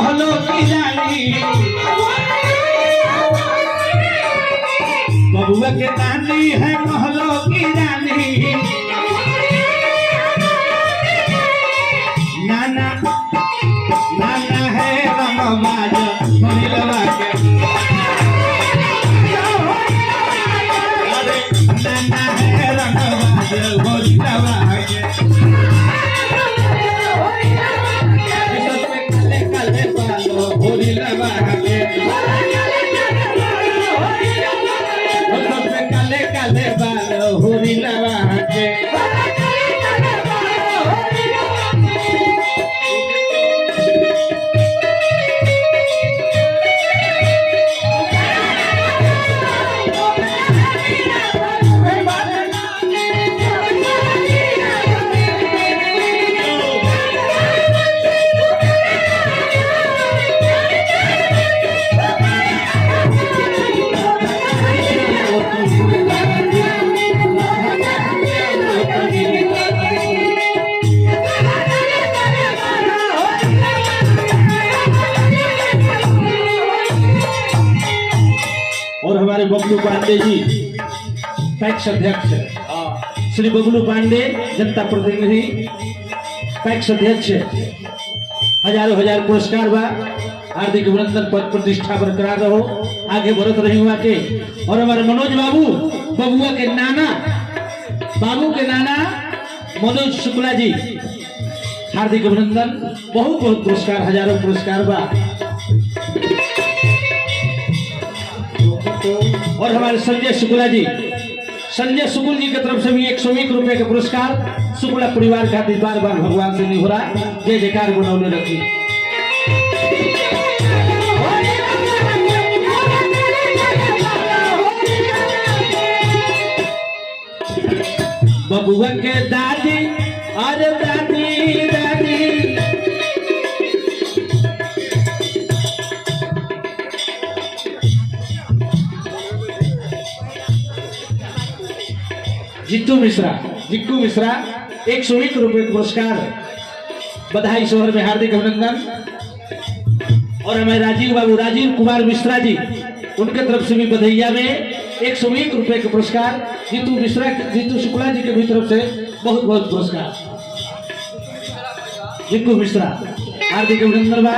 महलों की रानी, बबुआ के नानी है महलों की रानी। नाना नाना है रमबाज भोलिलवा के, नाना है रमबाज भोलिलवा के। काले बालों भोलिलवा के, काले काले बालों भोलिलवा के। और हमारे बबलू पांडे जी पैक्स अध्यक्ष, श्री बबलू पांडे जनता प्रतिनिधि पैक्स अध्यक्ष, हजारों हजार पुरस्कार बा। हार्दिक अभिनंदन, पद प्रतिष्ठा बरकरार रहो, आगे बढ़त रही हुआ के। और हमारे मनोज बाबू बबुआ के नाना, बाबू के नाना मनोज शुक्ला जी, हार्दिक अभिनंदन, बहुत बहुत पुरस्कार, हजारों पुरस्कार बा। और हमारे संजय शुक्ला जी, संजय शुक्ल जी की तरफ से भी 101 रुपए का पुरस्कार शुक्ला परिवार का बार बार भगवान से नहीं हो रहा। जय जयकार बनौले रखी। बबुआ के दादी, अरे दादी दादी, जिट्टू मिश्रा, जिट्टू मिश्रा 101 रुपए पुरस्कार, बधाई शहर में हार्दिक अभिनंदन। और हमें राजीव बाबू, राजीव कुमार मिश्रा जी, उनके तरफ से भी बधैया में 101 रुपए के पुरस्कार। जीतू मिश्रा, जीतू शुक्ला जी के भी तरफ से बहुत बहुत पुरस्कार। जिट्टू मिश्रा हार्दिक अभिनंदन बा।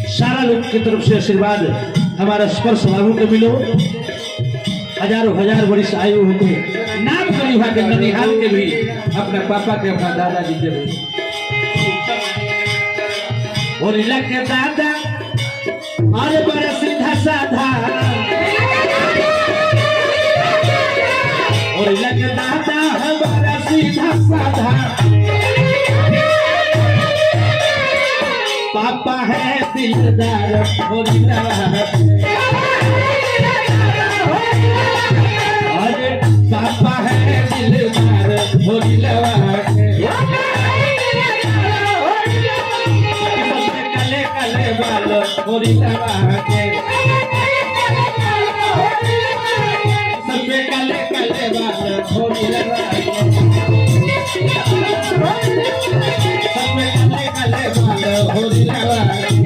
सारा लोग की तरफ से आशीर्वाद हमारा स्पर्श बाबू के मिलो, हजारों हजार वर्ष आयु होते। नाम करी हुआ के ननिहाल के भी, अपने पापा के, अपना दादाजी के भी। और इला के दादा और बड़ा सीधा साधा, और इला के दादा है बड़ा सीधा साधा। पापा है दिलदार भोलिलवा, पापा है दिलदार भोलिलवा के। काले काले बाल भोलिलवा के, सबके काले काले बाल भोलिलवा के, सबके काले काले बाल भोलिलवा के।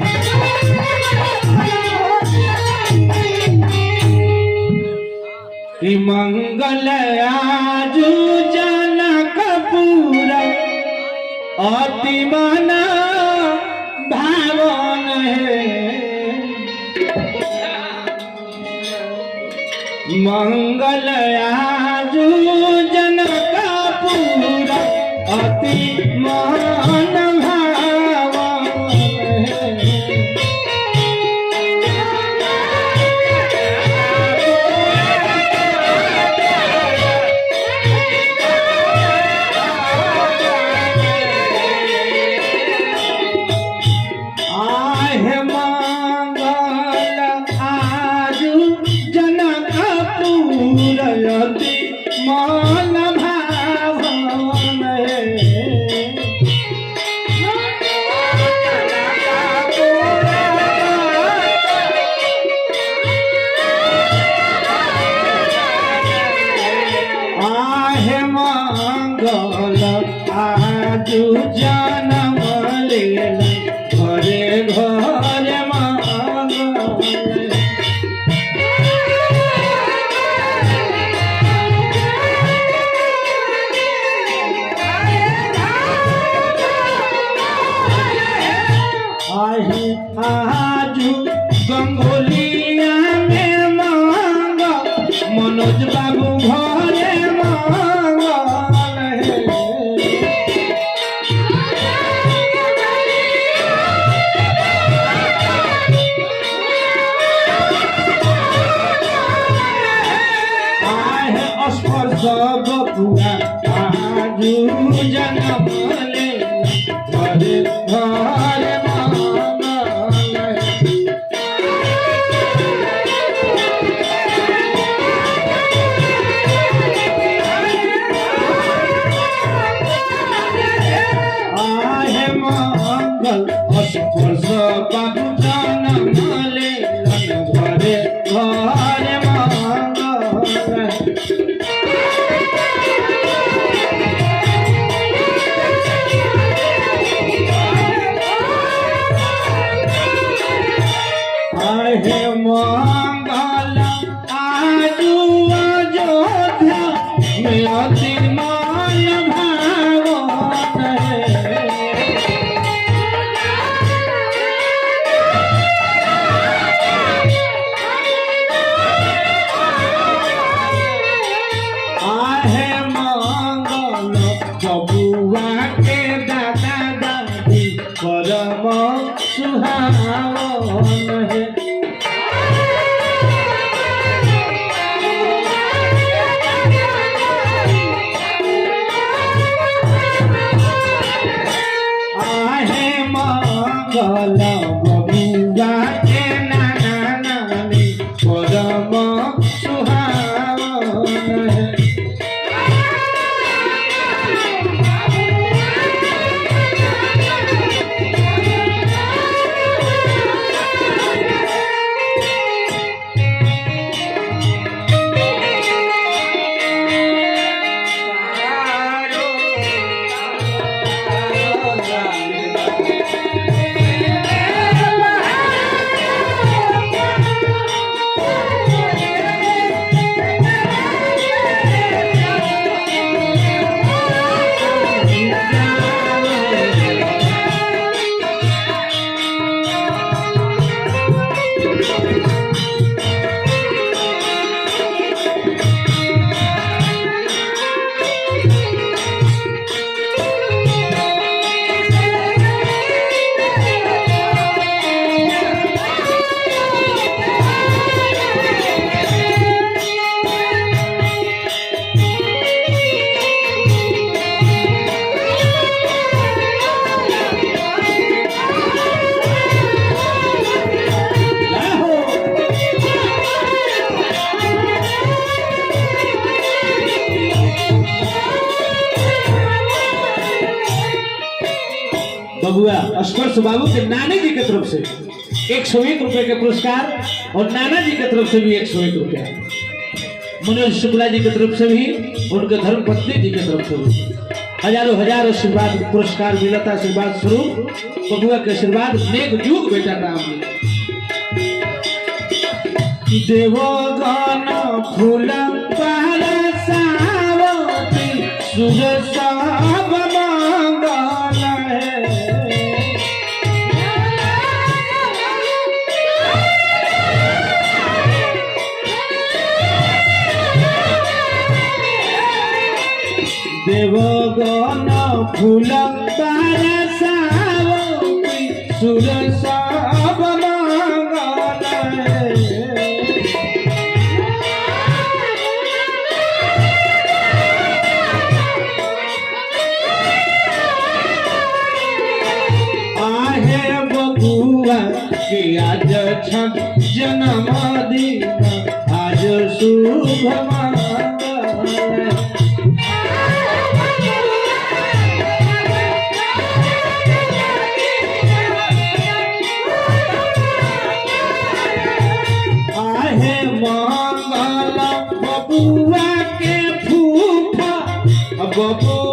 मंगल आजू जनकपुर अति मना भावन है। मंगल आजू जनकपुर अति मन भावन है। मान भावन है। आहे आजू गंगोलिया में मांग मनोज बाबू घरे मांगल है आहे स्पर्श बपुआ आजू जन्म ले घरे घरे स्पर्श बाबू जन्म ले घरे घरे आहे मंगल आजू अयोध्या में अति मान भावन है आहे मंगल बबुआ के दादा दादी परम सुहावन है आहे मंगल बबुआ के नाना नानी परम सुहावन है बबुआ स्पर्श बाबू के नानी जी की तरफ से 101 रुपए के पुरस्कार और नाना जी की तरफ से भी 101 रुपया, मनोज शुक्ला जी की तरफ से भी, उनके धर्मपत्नी जी की तरफ से भी हजारों हजार आशीर्वाद पुरस्कार मिलता। आशीर्वाद स्वरूप बबुआ के आशीर्वाद नेक युग बेटा का देवो गान फूल सावती सुर सब मंगल है देवगन फूल सावती सुर सब मंगल है आहे बबुआ के आज जन्म दिन आज शुभ मंगल आहे मंगल बबुआ के फूफा बबुआ